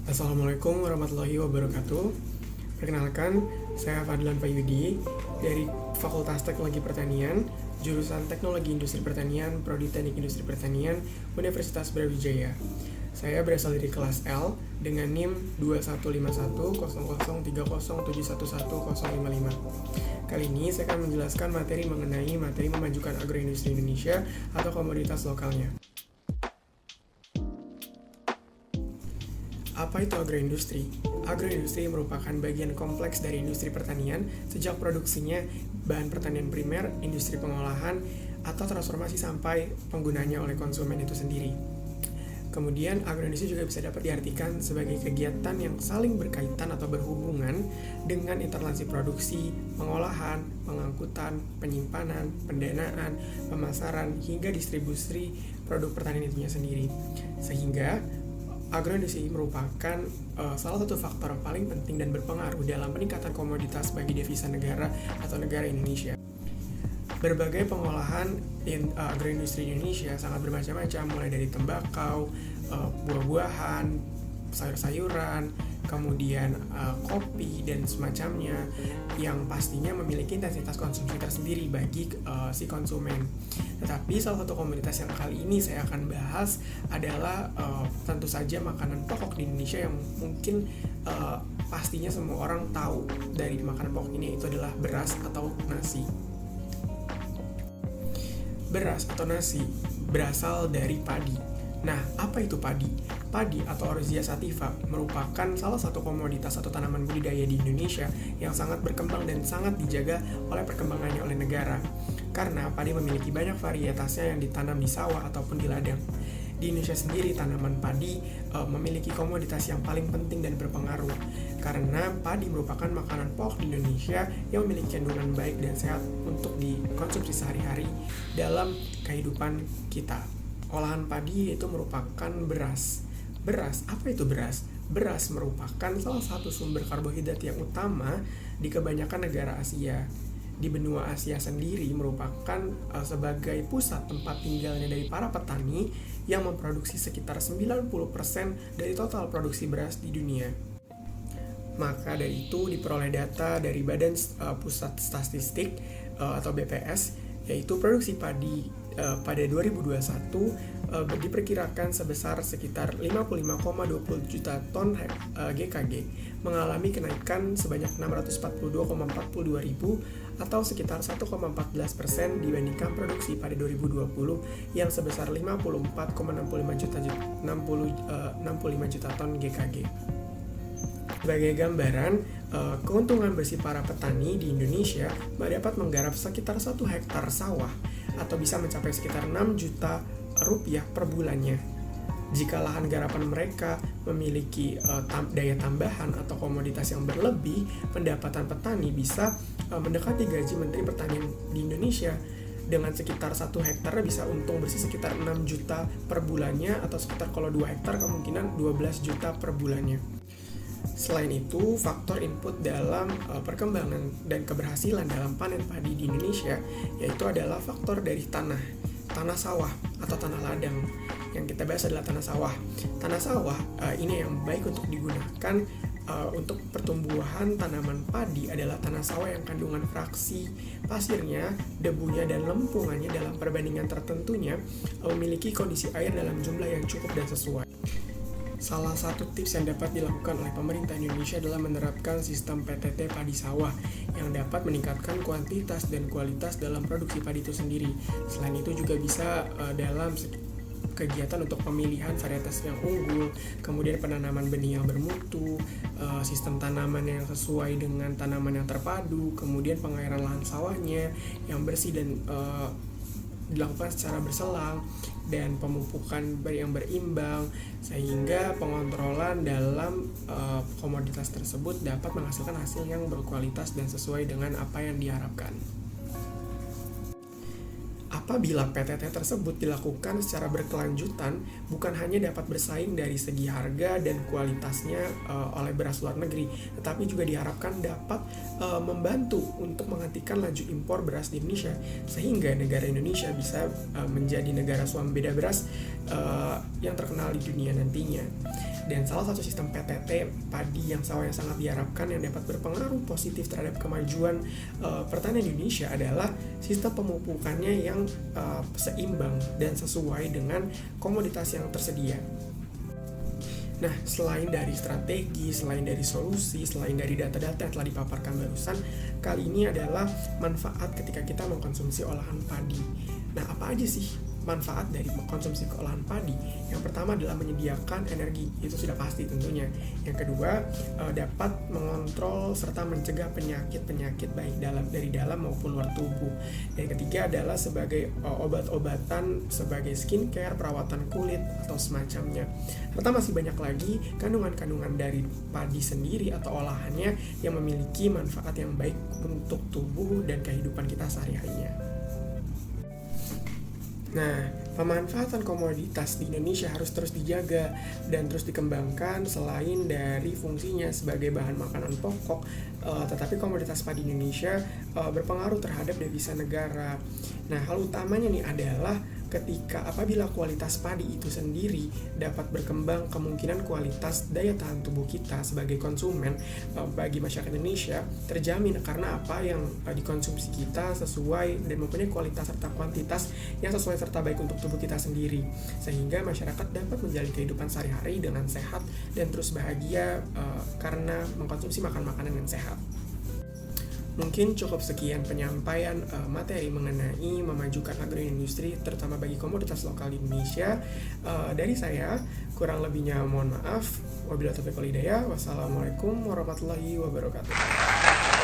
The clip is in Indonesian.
Assalamualaikum warahmatullahi wabarakatuh. Perkenalkan, saya Fadlan Payudi dari Fakultas Teknologi Pertanian, jurusan Teknologi Industri Pertanian, Prodi Teknik Industri Pertanian, Universitas Brawijaya. Saya berasal dari kelas L dengan NIM 21510030711055. Kali ini saya akan menjelaskan materi memajukan agroindustri Indonesia atau komoditas lokalnya. Apa itu agroindustri? Agroindustri merupakan bagian kompleks dari industri pertanian sejak produksinya bahan pertanian primer, industri pengolahan, atau transformasi sampai penggunanya oleh konsumen itu sendiri. Kemudian agroindustri juga bisa dapat diartikan sebagai kegiatan yang saling berkaitan atau berhubungan dengan internalisasi produksi, pengolahan, pengangkutan, penyimpanan, pendanaan, pemasaran, hingga distribusi produk pertanian itunya sendiri. Sehingga agroindustri merupakan salah satu faktor paling penting dan berpengaruh dalam peningkatan komoditas bagi devisa negara atau negara Indonesia. Berbagai pengolahan agroindustri Indonesia sangat bermacam-macam, mulai dari tembakau, buah-buahan, sayur-sayuran, kemudian kopi dan semacamnya, yang pastinya memiliki intensitas konsumsi tersendiri bagi si konsumen. Tetapi salah satu komoditas yang kali ini saya akan bahas adalah tentu saja makanan pokok di Indonesia yang mungkin pastinya semua orang tahu dari makanan pokok ini, itu adalah beras atau nasi. Beras atau nasi berasal dari padi. Nah, apa itu padi? Padi atau Oryzia sativa merupakan salah satu komoditas atau tanaman budidaya di Indonesia yang sangat berkembang dan sangat dijaga oleh perkembangannya oleh negara. Karena padi memiliki banyak varietasnya yang ditanam di sawah ataupun di ladang. Di Indonesia sendiri, tanaman padi memiliki komoditas yang paling penting dan berpengaruh. Karena padi merupakan makanan pokok di Indonesia yang memiliki kandungan baik dan sehat untuk dikonsumsi sehari-hari dalam kehidupan kita. Olahan padi itu merupakan beras. Beras, apa itu beras? Beras merupakan salah satu sumber karbohidrat yang utama di kebanyakan negara Asia. Di benua Asia sendiri merupakan sebagai pusat tempat tinggalnya dari para petani yang memproduksi sekitar 90% dari total produksi beras di dunia. Maka dari itu diperoleh data dari Badan Pusat Statistik atau BPS, yaitu produksi padi pada 2021 diperkirakan sebesar sekitar 55,20 juta ton GKG, mengalami kenaikan sebanyak 642,42 ribu atau sekitar 1,14% dibandingkan produksi pada 2020 yang sebesar 54,65 juta ton GKG. Sebagai gambaran, keuntungan bersih para petani di Indonesia dapat menggarap sekitar 1 hektar sawah atau bisa mencapai sekitar 6 juta rupiah per bulannya. Jika lahan garapan mereka memiliki daya tambahan atau komoditas yang berlebih, pendapatan petani bisa mendekati gaji Menteri Pertanian di Indonesia. Dengan sekitar 1 hektar bisa untung bersih sekitar 6 juta per bulannya, atau sekitar kalau 2 hektar kemungkinan 12 juta per bulannya. Selain itu, faktor input dalam perkembangan dan keberhasilan dalam panen padi di Indonesia yaitu adalah faktor dari tanah sawah atau tanah ladang. Yang kita bahas adalah tanah sawah. Tanah sawah ini yang baik untuk digunakan untuk pertumbuhan tanaman padi adalah tanah sawah yang kandungan fraksi pasirnya, debunya, dan lempungannya dalam perbandingan tertentunya memiliki kondisi air dalam jumlah yang cukup dan sesuai. Salah satu tips yang dapat dilakukan oleh pemerintah Indonesia adalah menerapkan sistem PTT padi sawah yang dapat meningkatkan kuantitas dan kualitas dalam produksi padi itu sendiri. Selain itu juga bisa dalam kegiatan untuk pemilihan varietas yang unggul, kemudian penanaman benih yang bermutu, sistem tanaman yang sesuai dengan tanaman yang terpadu, kemudian pengairan lahan sawahnya yang bersih dan dilakukan secara berselang, dan pemupukan yang berimbang, sehingga pengontrolan dalam komoditas tersebut dapat menghasilkan hasil yang berkualitas dan sesuai dengan apa yang diharapkan. apabila PTT tersebut dilakukan secara berkelanjutan, bukan hanya dapat bersaing dari segi harga dan kualitasnya oleh beras luar negeri, tetapi juga diharapkan dapat membantu untuk menghentikan laju impor beras di Indonesia, sehingga negara Indonesia bisa menjadi negara swambeda beras yang terkenal di dunia nantinya. Dan salah satu sistem PTT padi yang sangat diharapkan yang dapat berpengaruh positif terhadap kemajuan pertanian Indonesia adalah sistem pemupukannya yang seimbang dan sesuai dengan komoditas yang tersedia. Nah, selain dari strategi, selain dari solusi, selain dari data-data yang telah dipaparkan barusan, kali ini adalah manfaat ketika kita mengkonsumsi olahan padi. Nah, apa aja sih manfaat dari mengkonsumsi olahan padi? Yang pertama adalah menyediakan energi, itu sudah pasti tentunya. Yang kedua, dapat mengontrol serta mencegah penyakit-penyakit baik dari dalam maupun luar tubuh. Yang ketiga adalah sebagai obat-obatan, sebagai skincare, perawatan kulit, atau semacamnya. Serta masih banyak lagi kandungan-kandungan dari padi sendiri atau olahannya yang memiliki manfaat yang baik untuk tubuh dan kehidupan kita sehari-harinya. Nah, pemanfaatan komoditas di Indonesia harus terus dijaga dan terus dikembangkan. Selain dari fungsinya sebagai bahan makanan pokok, tetapi komoditas padi Indonesia berpengaruh terhadap devisa negara. Nah, hal utamanya nih adalah ketika apabila kualitas padi itu sendiri dapat berkembang, kemungkinan kualitas daya tahan tubuh kita sebagai konsumen bagi masyarakat Indonesia terjamin, karena apa yang dikonsumsi kita sesuai dan mempunyai kualitas serta kuantitas yang sesuai serta baik untuk tubuh kita sendiri, sehingga masyarakat dapat menjalani kehidupan sehari-hari dengan sehat dan terus bahagia karena mengkonsumsi makanan-makanan yang sehat. Mungkin cukup sekian penyampaian materi mengenai memajukan agroindustri terutama bagi komoditas lokal di Indonesia. Dari saya, kurang lebihnya mohon maaf. Wabillahi taufiq wal hidayah. Wassalamualaikum warahmatullahi wabarakatuh.